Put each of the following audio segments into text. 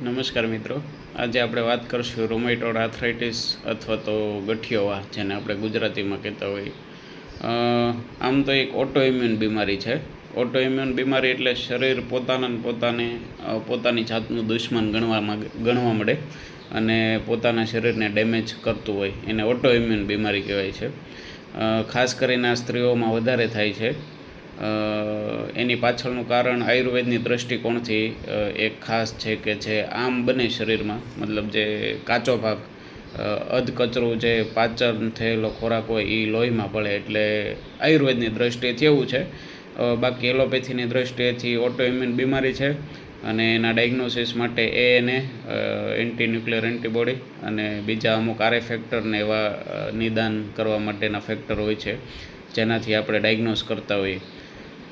નમસ્કાર મિત્રો, આજે આપણે વાત કરીશું રોમેટોઇડ આર્થરાઇટિસ અથવા તો ગઠિયોવા, જેને આપણે ગુજરાતીમાં કહેતા હોઈએ. આમ તો એક ઓટોઇમ્યુન બીમારી છે. ઓટોઇમ્યુન બીમારી એટલે શરીર પોતાની જાતનું દુશ્મન ગણવા મળે અને પોતાના શરીરને ડેમેજ કરતું હોય એને ઓટોઇમ્યુન બીમારી કહેવાય છે. ખાસ કરીને આ સ્ત્રીઓમાં વધારે થાય છે. એની પાછળનું કારણ આયુર્વેદની દૃષ્ટિકોણથી એક ખાસ છે કે જે આમ બને શરીરમાં, મતલબ જે કાચો ભાગ અધકચરું જે પાચન થયેલો ખોરાક હોય એ લોહીમાં પડે, એટલે આયુર્વેદની દૃષ્ટિએથી એવું છે. બાકી એલોપેથીની દૃષ્ટિએથી ઓટોઇમ્યુન બીમારી છે અને એના ડાયગ્નોસિસ માટે એને એન્ટીન્યુક્લિયર એન્ટીબોડી અને બીજા અમુક આરએ ફેક્ટરને એવા નિદાન કરવા માટેના ફેક્ટર હોય છે જેનાથી આપણે ડાયગ્નોસ કરતા હોઈએ.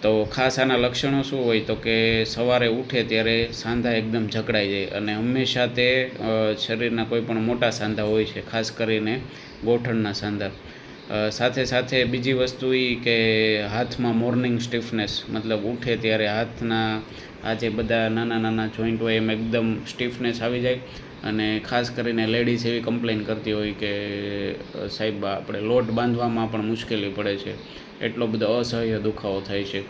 તો ખાસ આના લક્ષણો શું હોય તો કે સવારે ઉઠે ત્યારે સાંધા એકદમ જકડાઈ જાય અને હંમેશા તે શરીરના કોઈ પણ મોટા સાંધા હોય છે, ખાસ કરીને ગોઠણના સાંધા. સાથે સાથે બીજી વસ્તુ એ કે હાથમાં મોર્નિંગ સ્ટીફનેસ, મતલબ ઉઠે ત્યારે હાથના આ જે બધા નાના નાના જોઈન્ટ હોય એમ એકદમ સ્ટીફનેસ આવી જાય. અને ખાસ કરીને લેડીઝ એવી કમ્પ્લેન કરતી હોય કે સાહેબ આપણે લોટ બાંધવામાં પણ મુશ્કેલી પડે છે, એટલો બધો અસહ્ય દુખાવો થાય છે.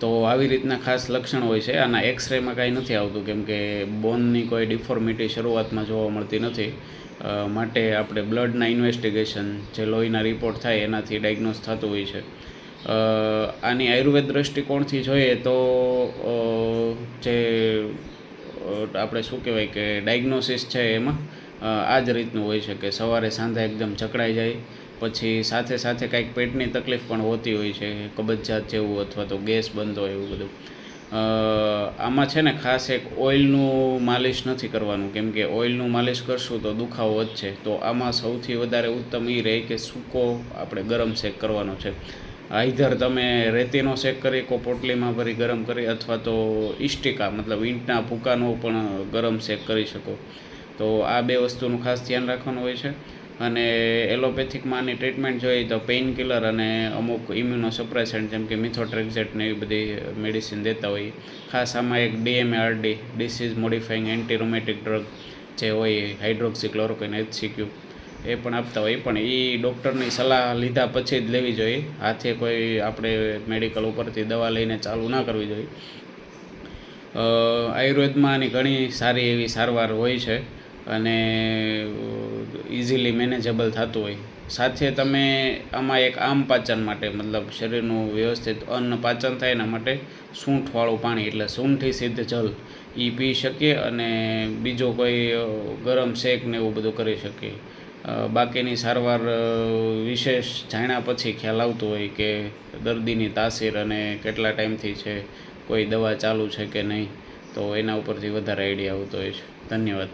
તો આવી રીતના ખાસ લક્ષણ હોય છે. આના એક્સરેમાં કાંઈ નથી આવતું કેમ કે બોનની કોઈ ડિફોર્મિટી શરૂઆતમાં જોવા મળતી નથી. માટે આપણે બ્લડના ઇન્વેસ્ટિગેશન, જે લોહીના રિપોર્ટ થાય એનાથી ડાયગ્નોસ થતું હોય છે. આની આયુર્વેદ દૃષ્ટિકોણથી જોઈએ તો જે આપણે શું કહેવાય કે ડાયગ્નોસિસ છે એમાં આ જ રીતનું હોય છે કે સવારે સાંધા એકદમ જકડાઈ જાય, પછી સાથે સાથે કાંઈક પેટની તકલીફ પણ હોતી હોય છે, કબજિયાત જેવું અથવા તો ગેસ બંધ હોય એવું બધું. આમાં છે ને ખાસ એક ઓઇલનું માલિશ નથી કરવાનું, કેમ કે ઓઇલનું માલિશ કરશું તો દુખાવો વધશે. તો આમાં સૌથી વધારે ઉત્તમ એ રહે કે સૂકો આપણે ગરમ શેક કરવાનો છે. આઈધર તમે રેતીનો શેક કરી કો પોટલીમાં ભરી ગરમ કરી, અથવા તો ઇસ્ટિકા મતલબ ઈંટના ભૂકાનો પણ ગરમ શેક કરી શકો. તો આ બે વસ્તુનું ખાસ ધ્યાન રાખવાનું હોય છે. અને એલોપેથિકમાં આની ટ્રીટમેન્ટ જોઈએ તો પેઇન કિલર અને અમુક ઇમ્યુનોસપ્રેસન્ટ જેમ કે મિથોટ્રેક્ઝેટ ને એવી બધી મેડિસિન દેતા હોય. ખાસ આમાં એક DMARD, ડિસીઝ મોડિફાઈંગ એન્ટી રોમેટિક ડ્રગ જે હોય, હાઇડ્રોક્સીક્લોરોક્વિન HCQ, એ પણ આપતા હોય. પણ એ ડૉક્ટરની સલાહ લીધા પછી જ લેવી જોઈએ. હાથે કોઈ આપણે મેડિકલ ઉપરથી દવા લઈને ચાલુ ના કરવી જોઈએ. આયુર્વેદમાં આની ઘણી સારી એવી સારવાર હોય છે અને ઇઝીલી મેનેજેબલ થતું હોય. સાથે તમે આમાં એક આમ પાચન માટે, મતલબ શરીરનું વ્યવસ્થિત અન્ન પાચન થાય એના માટે સૂંઠવાળું પાણી, એટલે સૂંઠી સિદ્ધ જલ, એ પી શકીએ અને બીજો કોઈ ગરમ શેક ને એવું બધું કરી શકીએ. બાકીની સારવાર વિશેષ જાણ્યા પછી ખ્યાલ આવતો હોય કે દર્દીની તાસીર અને કેટલા ટાઈમથી છે, કોઈ દવા ચાલુ છે કે નહીં, તો એના ઉપરથી વધારે આઈડિયા આવતો હોય છે. ધન્યવાદ.